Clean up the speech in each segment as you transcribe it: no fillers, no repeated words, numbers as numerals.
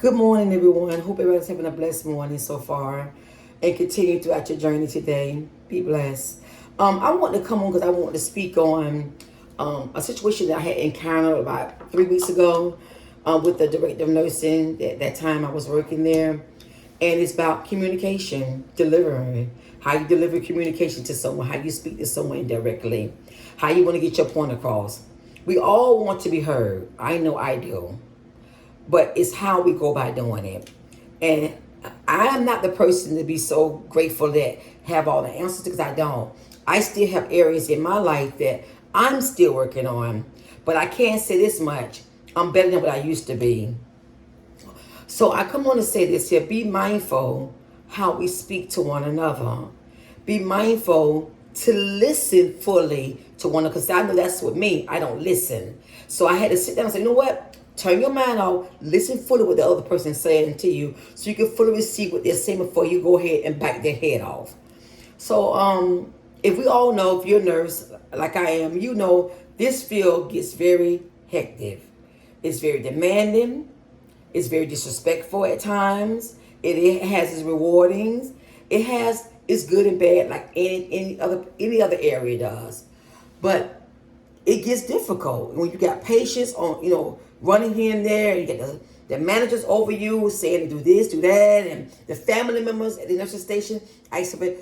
Good morning, everyone. Hope everyone's having a blessed morning so far and continue throughout your journey today. Be blessed. I want to come on because I want to speak on a situation that I had encountered about 3 weeks ago with the director of nursing. At that time, I was working there. And it's about communication, delivering. How you deliver communication to someone, how you speak to someone directly, how you want to get your point across. We all want to be heard. I know I do, but it's how we go about doing it. And I am not the person to be so grateful that have all the answers because I don't. I still have areas in my life that I'm still working on, but I can't say this much. I'm better than what I used to be. So I come on to say this here. Be mindful how we speak to one another. Be mindful to listen fully to one another. Because I know that's with me. I don't listen. So I had to sit down and say, you know what? Turn your mind off. Listen fully what the other person is saying to you so you can fully receive what they're saying before you go ahead and back their head off. So if we all know, if you're a nurse like I am, you know this field gets very hectic. It's very demanding. It's very disrespectful at times. It has its rewardings. It has its good and bad, like any other area does. But it gets difficult when you got patients on, running here and there. You get the managers over you saying to do this, do that, and the family members at the nursing station.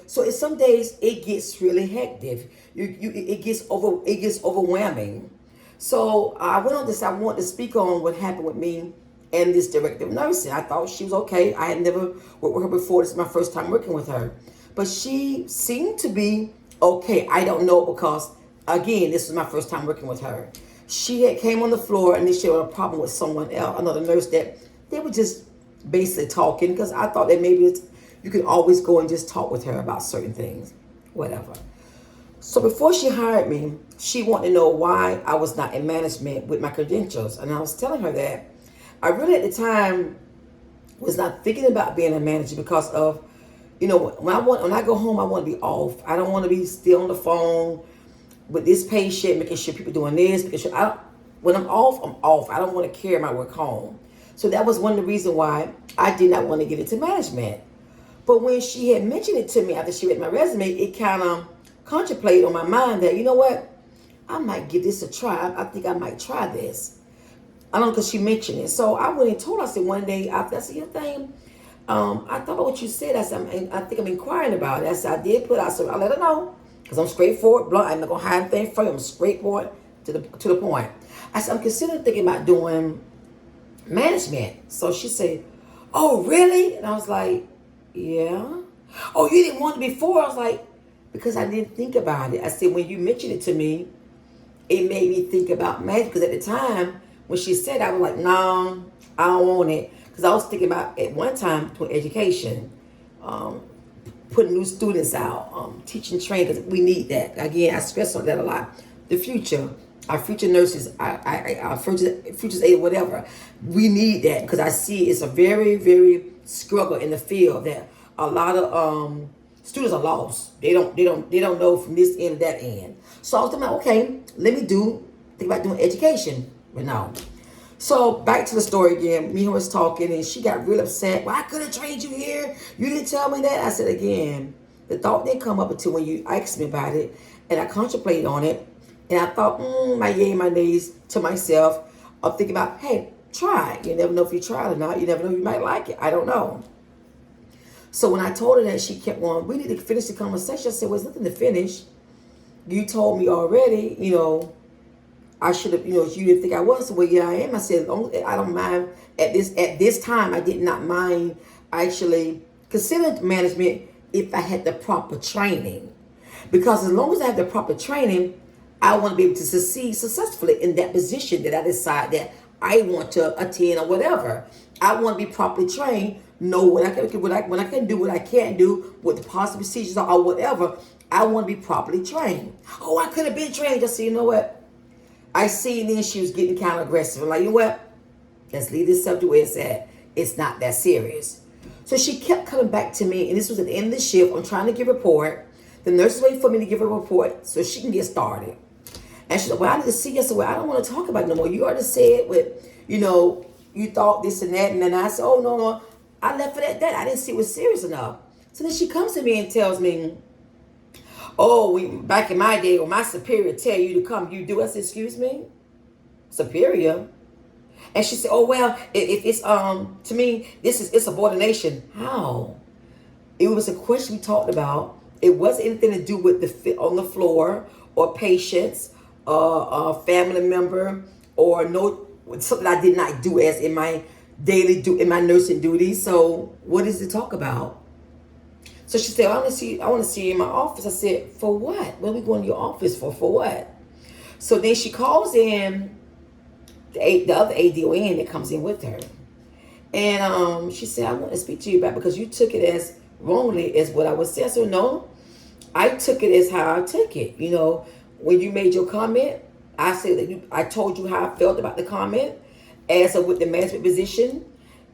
So some days it gets really hectic. It gets overwhelming. So I went on this. I want to speak on what happened with me and this director of nursing. I thought she was okay. I had never worked with her before. This is my first time working with her. But she seemed to be okay. I don't know because, again, this was my first time working with her. She had came on the floor and she had a problem with someone else, another nurse, that they were just basically talking because I thought that maybe you could always go and just talk with her about certain things, whatever. So before she hired me, she wanted to know why I was not in management with my credentials. And I was telling her that I really at the time was not thinking about being a manager because of, when I go home, I want to be off. I don't want to be still on the phone with this patient, making sure people doing this, when I'm off, I'm off. I don't want to carry my work home. So that was one of the reasons why I did not want to get into management. But when she had mentioned it to me after she read my resume, it kind of contemplated on my mind that, you know what, I might give this a try. I think I might try this. I don't know because she mentioned it. So I went and told her, I said one day, I said, your thing, I thought about what you said. I said, I think I'm inquiring about it. I said, I did put out, so I let her know. Because I'm straightforward, blunt. I'm not going to hide anything from you. I'm straightforward to the point. I said, I'm considering thinking about doing management. So she said, oh, really? And I was like, yeah. Oh, you didn't want it before? I was like, because I didn't think about it. I said, when you mentioned it to me, it made me think about management. Because at the time, when she said, I was like, no, I don't want it. Because I was thinking about, at one time, doing education. Putting new students out, teaching, training, because we need that. Again, I stress on that a lot. The future, our future nurses, our future aid, whatever, we need that because I see it's a very, very struggle in the field that a lot of students are lost. They don't know from this end to that end. So I was thinking, okay, let me think about doing education. But no. So back to the story again. Me and her was talking and she got real upset. Well, I could have trained you here. You didn't tell me that. I said again, the thought didn't come up until when you asked me about it and I contemplated on it. And I thought, my yay, my knees to myself. I'm thinking about, hey, try. You never know if you try it or not. You never know, you might like it. I don't know. So when I told her that, she kept on, we need to finish the conversation. I said, well, there's nothing to finish. You told me already, I should have, you didn't think I was. Well, yeah, I am. I said, I don't mind. At this time, I did not mind actually considering management if I had the proper training. Because as long as I have the proper training, I want to be able to succeed successfully in that position that I decide that I want to attend or whatever. I want to be properly trained, know what I can do, what I can't do, what the possible procedures are or whatever. I want to be properly trained. Oh, I could have been trained. Just so you know what? I see then she was getting kind of aggressive. I'm like, you know what? Let's leave this subject where it's at. It's not that serious. So she kept coming back to me, and this was at the end of the shift. I'm trying to give a report. The nurse is waiting for me to give a report so she can get started. And she said, well, I need to see you. I said, well, I don't want to talk about it no more. You already said with, you thought this and that. And then I said, oh, no, no. I left it at that. I didn't see it was serious enough. So then she comes to me and tells me, oh, back in my day, when my superior tell you to come, you do. I said, excuse me? Superior? And she said, oh, well, if it's, to me, it's subordination. How? It was a question we talked about. It wasn't anything to do with the fit on the floor or patients, a family member, or something I did not do as in my in my nursing duties. So what is it talk about? So she said, I want to see you in my office. I said, for what? What are we going to your office for? For what? So then she calls in the other ADON that comes in with her. And she said, I want to speak to you about because you took it as wrongly as what I was saying. So no, I took it as how I took it. You know, when you made your comment, I said that I told you how I felt about the comment as with the management position.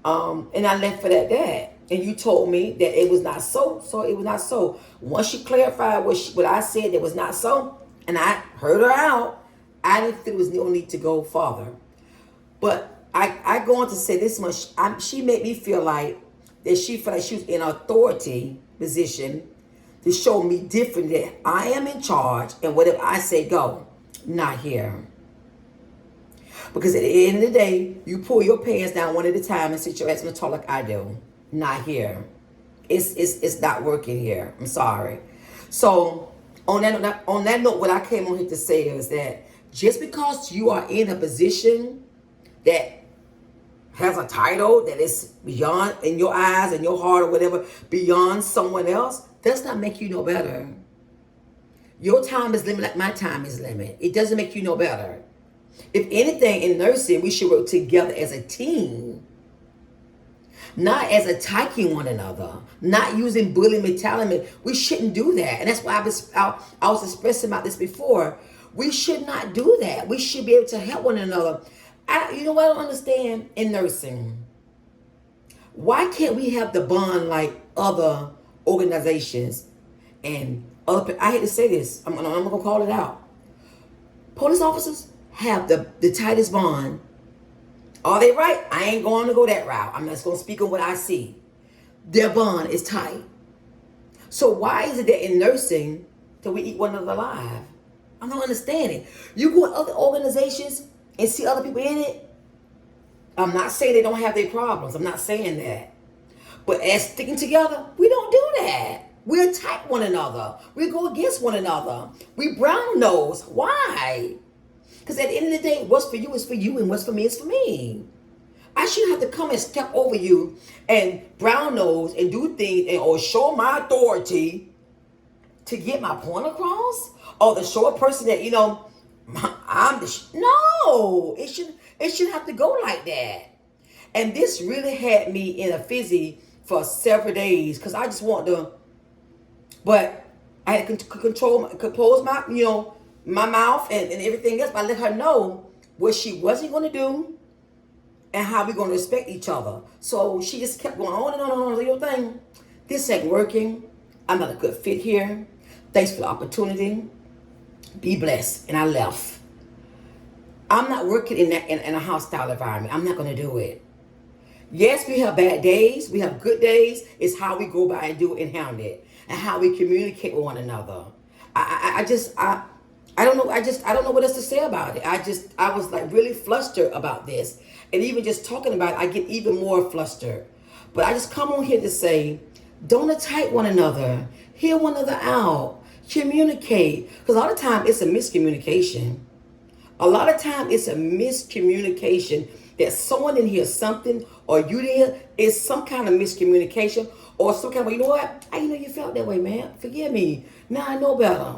And I left it at that. And you told me that it was not so. So it was not so. Once she clarified what I said that was not so, and I heard her out, I didn't feel there was no need to go farther. But I go on to say this much. She made me feel like that she felt like she was in an authority position to show me different that I am in charge and whatever I say go, not here. Because at the end of the day, you pull your pants down one at a time and sit your ass on the top like I do. Not here. It's not working here. I'm sorry. So on that note, what I came on here to say is that just because you are in a position that has a title that is beyond, in your eyes and your heart or whatever, beyond someone else, does not make you no better. Your time is limited like my time is limited. It doesn't make you no better. If anything, in nursing, we should work together as a team. Not as attacking one another. Not using bullying mentality. We shouldn't do that. And that's why I was expressing about this before. We should not do that. We should be able to help one another. You know what I don't understand in nursing? Why can't we have the bond like other organizations and other? I hate to say this. I'm gonna call it out. Police officers have the tightest bond. Are they right? I ain't going to go that route. I'm just going to speak on what I see. Their bond is tight. So why is it that in nursing that we eat one another alive? I'm not understanding. You go in other organizations and see other people in it. I'm not saying they don't have their problems. I'm not saying that. But as sticking together, we don't do that. We attack one another. We go against one another. We brown nose. Why? Because at the end of the day, what's for you is for you and what's for me is for me. I shouldn't have to come and step over you and brown nose and do things or show my authority to get my point across, or to show a person that, you know, I'm the no. It should have to go like that. And this really had me in a fizzy for several days because I just want to. But I had to compose my, you know, my mouth and everything else. But I let her know what she wasn't going to do and how we're going to respect each other. So she just kept going on and on and on. Your thing, this ain't working. I'm not a good fit here. Thanks for the opportunity. Be blessed. And I left. I'm not working in a hostile environment. I'm not going to do it. Yes, we have bad days. We have good days. It's how we go by and do it and handle it, and how we communicate with one another. I don't know. I don't know what else to say about it. I was like really flustered about this, and even just talking about it, I get even more flustered. But I just come on here to say, don't attack one another. Hear one another out. Communicate, because a lot of time it's a miscommunication. A lot of time it's a miscommunication that someone didn't hear something or you didn't. It's some kind of miscommunication or some kind of, you know what? I know you felt that way, man. Forgive me. Now I know better.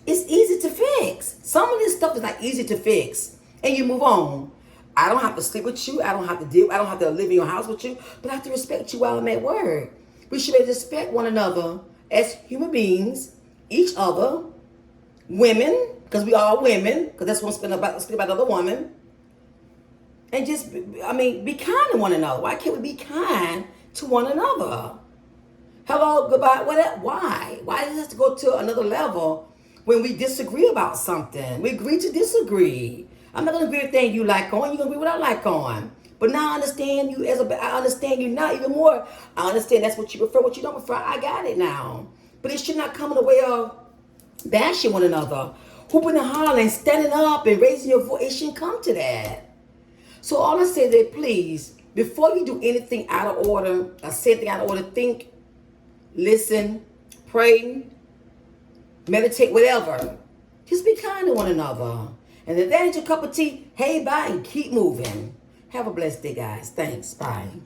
It's easy to fix. Some of this stuff is not easy to fix. And you move on. I don't have to sleep with you. I don't have to live in your house with you. But I have to respect you while I'm at work. We should be able to respect one another as human beings, each other, women, because we are women, because that's what I'm speaking about another woman. And just, be kind to one another. Why can't we be kind to one another? Hello, goodbye, whatever. Why? Why does it have to go to another level when we disagree about something? We agree to disagree. I'm not going to agree with things you like on. You're going to agree with what I like on. But now I understand you I understand you now even more. I understand that's what you prefer, what you don't prefer. I got it now. But it should not come in the way of bashing one another. Hooping and hollering, standing up and raising your voice. It shouldn't come to that. So all I say is that please, before you do anything out of order, or say anything out of order, think, listen, pray, meditate, whatever. Just be kind to one another. And if that ain't your cup of tea, hey, bye and keep moving. Have a blessed day, guys. Thanks. Bye.